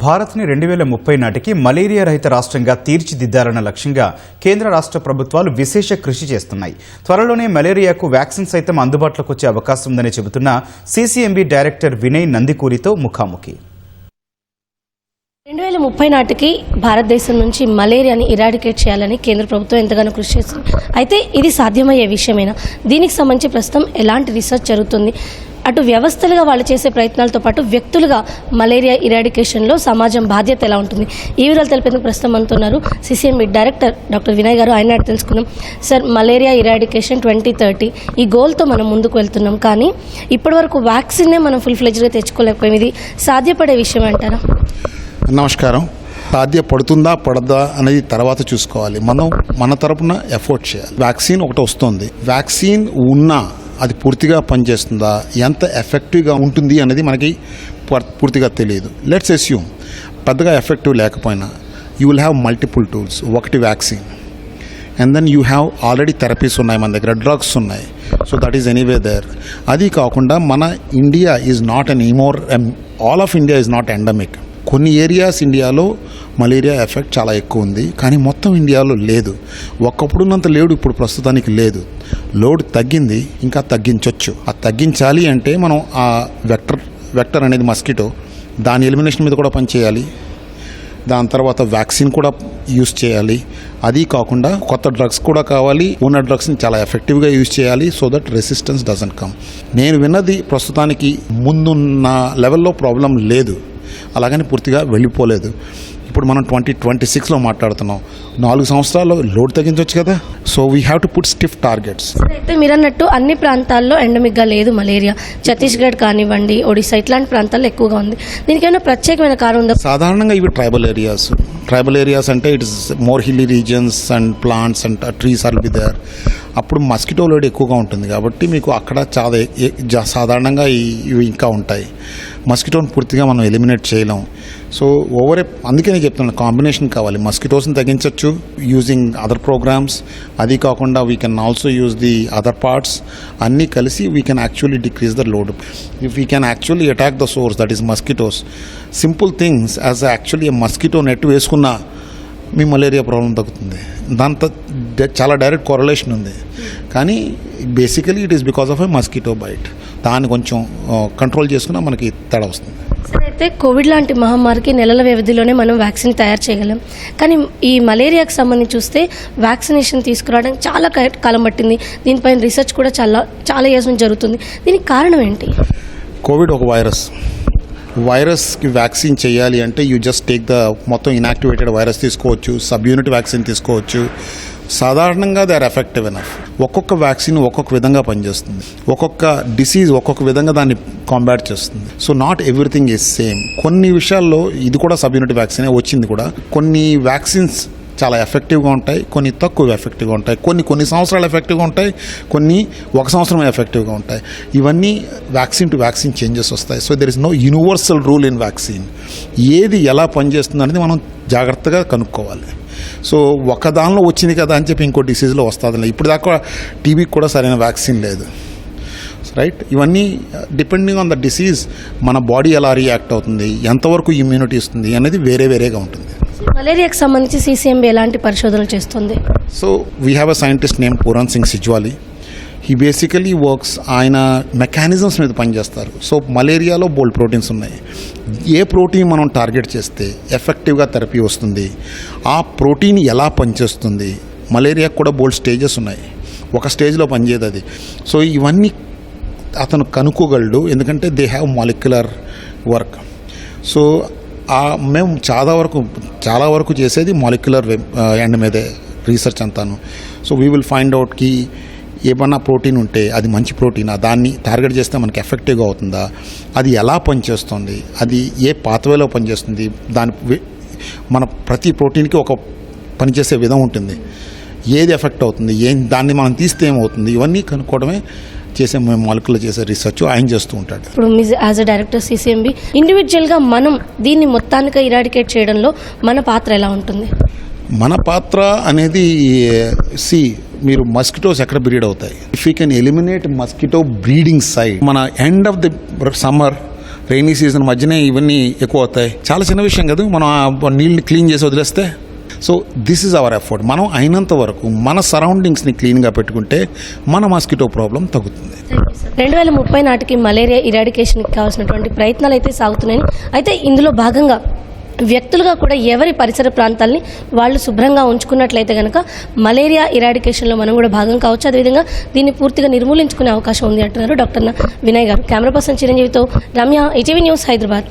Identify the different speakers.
Speaker 1: భారత్ని 2030 నాటికి మలేరియా రహిత రాష్ట్రంగా తీర్చిదిద్దాలన్న లక్ష్యంగా కేంద్ర రాష్ట్ర ప్రభుత్వాలు విశేష కృషి చేస్తున్నాయి. త్వరలోనే మలేరియాకు వ్యాక్సిన్ సైతం అందుబాటులోకి వచ్చే అవకాశం ఉందని చెబుతున్న సిసిఎంబి డైరెక్టర్ వినయ్ నందికూరితో ముఖాముఖి.
Speaker 2: 2030 నాటికి భారతదేశం నుంచి మలేరియాని ఇరాడికేట్ చేయాలని కేంద్ర ప్రభుత్వం ఎంతగానో కృషి చేస్తుంది. అయితే ఇది సాధ్యమయ్యే విషయమేనా? దీనికి సంబంధించి ప్రస్తుతం ఎలాంటి రీసెర్చ్ జరుగుతుంది? అటు వ్యవస్థలుగా వాళ్ళు చేసే ప్రయత్నాలతో పాటు వ్యక్తులుగా మలేరియా ఇరాడికేషన్లో సమాజం బాధ్యత ఎలా ఉంటుంది? ఈ వివరాలు తెలిపేందుకు ప్రస్తుతం అంటున్నారు సిసిఎంబి డైరెక్టర్ డాక్టర్ వినయ్ గారు. ఆయన తెలుసుకుందాం. సార్, మలేరియా ఇరాడికేషన్ 2030 ఈ గోల్తో మనం ముందుకు వెళ్తున్నాం, కానీ ఇప్పటివరకు వ్యాక్సిన్నే మనం ఫుల్ ఫ్లెడ్జ్గా తెచ్చుకోలేకపోయాం. ఇది సాధ్యపడే విషయం అంటారా?
Speaker 3: నమస్కారం. సాధ్యపడుతుందా పడదా అనేది తర్వాత చూసుకోవాలి. మనం మన తరపున ఎఫర్ట్ చేయాలి. వ్యాక్సిన్ ఒకటి వస్తుంది. వ్యాక్సిన్ ఉన్నా అది పూర్తిగా పనిచేస్తుందా, ఎంత ఎఫెక్టివ్గా ఉంటుంది అనేది మనకి పూర్తిగా తెలియదు. లెట్స్ అస్యూమ్ పెద్దగా ఎఫెక్టివ్ లేకపోయినా you will have multiple tools. ఒకటి vaccine, and then you have already therapies ఉన్నాయి, మన దగ్గర డ్రగ్స్ ఉన్నాయి. So that is anyway there. అది కాకుండా మన ఇండియా ఈజ్ నాట్ అన్ ఎమోర్ all of India is not endemic. కొన్ని ఏరియాస్ ఇండియాలో మలేరియా ఎఫెక్ట్ చాలా ఎక్కువ ఉంది, కానీ మొత్తం ఇండియాలో లేదు. ఒకప్పుడున్నంత లేడు ఇప్పుడు ప్రస్తుతానికి లేదు. లోడ్ తగ్గింది, ఇంకా తగ్గించవచ్చు. అది తగ్గించాలి అంటే మనం ఆ వెక్టర్ అనేది మస్కిటో, దాని ఎలిమినేషన్ మీద కూడా పనిచేయాలి. దాని తర్వాత వ్యాక్సిన్ కూడా యూజ్ చేయాలి. అది కాకుండా కొత్త డ్రగ్స్ కూడా కావాలి. ఉన్న డ్రగ్స్ని చాలా ఎఫెక్టివ్గా యూజ్ చేయాలి, so that resistance doesn't come. నేను విన్నది ప్రస్తుతానికి ముందున్న లెవెల్లో ప్రాబ్లం లేదు, అలాగని పూర్తిగా వెళ్ళిపోలేదు. ఇప్పుడు మనం 2026లో మాట్లాడుతున్నాం. 4 సంవత్సరాల్లో లోడ్ తగ్గించవచ్చు కదా. So we have to put stiff targets.
Speaker 2: అయితే మీరు అన్నట్టు అన్ని ప్రాంతాల్లో ఎండమిక్గా లేదు మలేరియా. ఛత్తీస్గఢ్ కానివ్వండి, ఒడిశా ఇట్లాంటి ప్రాంతాల్లో ఎక్కువగా ఉంది. దీనికి ఏమైనా ప్రత్యేకమైన కారణం ఉందా?
Speaker 3: సాధారణంగా ఇవి ట్రైబల్ ఏరియాస్ అంటే it is more hilly regions and plants and trees are be there. అప్పుడు మస్కిటో లోడ్ ఎక్కువగా ఉంటుంది కాబట్టి మీకు అక్కడ చాలా సాధారణంగా ఇవి ఇంకా ఉంటాయి. మస్కిటోని పూర్తిగా మనం ఎలిమినేట్ చేయలేం. సో అందుకే నేను చెప్తున్నాను, కాంబినేషన్ కావాలి. మస్కిటోస్ని తగ్గించవచ్చు యూజింగ్ అదర్ ప్రోగ్రామ్స్. అది కాకుండా we can also use the other parts. అన్నీ కలిసి we can actually decrease the load. If we can actually attack the source, that is mosquitoes. Simple things as actually mosquito net వేసుకున్నా మీ malaria problem తగ్గుతుంది. దాంతో చాలా direct కోరలేషన్ ఉంది. కానీ basically it is because of a mosquito bite. దాన్ని కొంచెం control చేసుకున్నా మనకి తేడా వస్తుంది.
Speaker 2: సరే, అయితే కోవిడ్ లాంటి మహమ్మారికి నెలల వ్యవధిలోనే మనం వ్యాక్సిన్ తయారు చేయగలం, కానీ ఈ మలేరియాకి సంబంధించి చూస్తే వ్యాక్సినేషన్ తీసుకురావడానికి చాలా కాలం పట్టింది. దీనిపైన రీసెర్చ్ కూడా చాలా ఇయర్స్ నుంచి జరుగుతుంది. దీనికి కారణం ఏంటి?
Speaker 3: కోవిడ్ ఒక వైరస్కి వ్యాక్సిన్ చేయాలి అంటే యూ జస్ట్ టేక్ ద మొత్తం ఇన్యాక్టివేటెడ్ వైరస్ తీసుకోవచ్చు, సబ్ యూనిట్ వ్యాక్సిన్ తీసుకోవచ్చు. సాధారణంగా దే ఆర్ ఎఫెక్టివ్ ఎనఫ్. ఒక్కొక్క వ్యాక్సిన్ ఒక్కొక్క విధంగా పనిచేస్తుంది. ఒక్కొక్క డిసీజ్ ఒక్కొక్క విధంగా దాన్ని కాంబాట్ చేస్తుంది. So not everything is same. కొన్ని విషయాల్లో ఇది కూడా సబ్ యూనిట్ వ్యాక్సినే వచ్చింది కూడా. కొన్ని వ్యాక్సిన్స్ చాలా ఎఫెక్టివ్గా ఉంటాయి, కొన్ని తక్కువ ఎఫెక్టివ్గా ఉంటాయి, కొన్ని సంవత్సరాలు ఎఫెక్టివ్గా ఉంటాయి, కొన్ని 1 సంవత్సరం ఎఫెక్టివ్గా ఉంటాయి. ఇవన్నీ వ్యాక్సిన్ టు వ్యాక్సిన్ చేంజెస్ వస్తాయి. So there is no universal rule in vaccine. ఏది ఎలా పనిచేస్తుంది అనేది మనం జాగ్రత్తగా కనుక్కోవాలి. సో ఒక దానిలో వచ్చింది కదా అని చెప్పి ఇంకో డిసీజ్లో వస్తుంది. ఇప్పుడు దాకా టీబీకి కూడా సరైన వ్యాక్సిన్ లేదు, రైట్? ఇవన్నీ డిపెండింగ్ ఆన్ ద డిసీజ్ మన బాడీ ఎలా రియాక్ట్ అవుతుంది, ఎంతవరకు ఇమ్యూనిటీ ఇస్తుంది అనేది వేరేగా ఉంటుంది.
Speaker 2: మలేరియాకి సంబంధించి సిసిఎంబి ఎలాంటి పరిశోధనలు చేస్తుంది?
Speaker 3: So we have a scientist name Puran Singh Sijwali. He basically works, ఆయన మెకానిజమ్స్ మీద పనిచేస్తారు. సో మలేరియాలో బోల్డ్ ప్రోటీన్స్ ఉన్నాయి. ఏ ప్రోటీన్ మనం టార్గెట్ చేస్తే ఎఫెక్టివ్గా థెరపీ వస్తుంది, ఆ ప్రోటీన్ ఎలా పనిచేస్తుంది. మలేరియాకు కూడా బోల్డ్ స్టేజెస్ ఉన్నాయి, ఒక స్టేజ్లో పనిచేయదు అది. సో ఇవన్నీ అతను కనుక్కోగలడు, ఎందుకంటే they have molecular work. So మేము చాలా వరకు చేసేది మాలిక్యులర్ ఎండ్ మీదే రీసెర్చ్ అంతాను. సో వీ విల్ ఫైండ్ అవుట్కి ఏమన్నా ప్రోటీన్ ఉంటే అది మంచి ప్రోటీనా, దాన్ని టార్గెట్ చేస్తే మనకి ఎఫెక్టివ్గా అవుతుందా, అది ఎలా పనిచేస్తుంది, అది ఏ పాత్వేలో పనిచేస్తుంది. మన ప్రతి ప్రోటీన్కి ఒక పనిచేసే విధం ఉంటుంది. ఏది ఎఫెక్ట్ అవుతుంది, దాన్ని మనం తీస్తే ఏమవుతుంది, ఇవన్నీ కనుక్కోవడమే మేము మాలిక్యులర్ చేసే రీసెర్చ్ ఆయన చేస్తూ ఉంటాడు.
Speaker 2: ఇప్పుడు యాజ్ అ డైరెక్టర్ సిసిఎంబి ఇండివిజువల్గా మనం దీన్ని మొత్తానికి ఇరాడికేట్ చేయడంలో మన పాత్ర ఎలా ఉంటుంది?
Speaker 3: మన పాత్ర అనేది మీరు మస్కిటోస్ ఎక్కడ బ్రీడ్ అవుతాయి. If you can eliminate mosquito breeding site, మన end of the summer rainy season మధ్యనే ఇవన్నీ ఎక్కువ అవుతాయి. చాలా చిన్న విషయం కదా, మనం ఆ నీళ్ళని క్లీన్ చేసి వదిలేస్తే. So this is our effort. మనం అయినంత వరకు మన సరౌండింగ్స్ని క్లీన్గా పెట్టుకుంటే మన మాస్కిటో ప్రాబ్లం తగ్గుతుంది.
Speaker 2: 2030 నాటికి మలేరియా ఇరాడికేషన్కి కావాల్సినటువంటి ప్రయత్నాలు అయితే సాగుతున్నాయి. అయితే ఇందులో భాగంగా వ్యక్తులుగా కూడా ఎవరి పరిసర ప్రాంతాలని వాళ్ళు శుభ్రంగా ఉంచుకున్నట్లయితే కనుక మలేరియా ఇరాడికేషన్లో మనం కూడా భాగం కావచ్చు. అదేవిధంగా దీన్ని పూర్తిగా నిర్మూలించుకునే అవకాశం ఉంది అంటున్నారు doctor Vinay garu. Camera person చిరంజీవితో రమ్య, ఈటీవీ న్యూస్, హైదరాబాద్.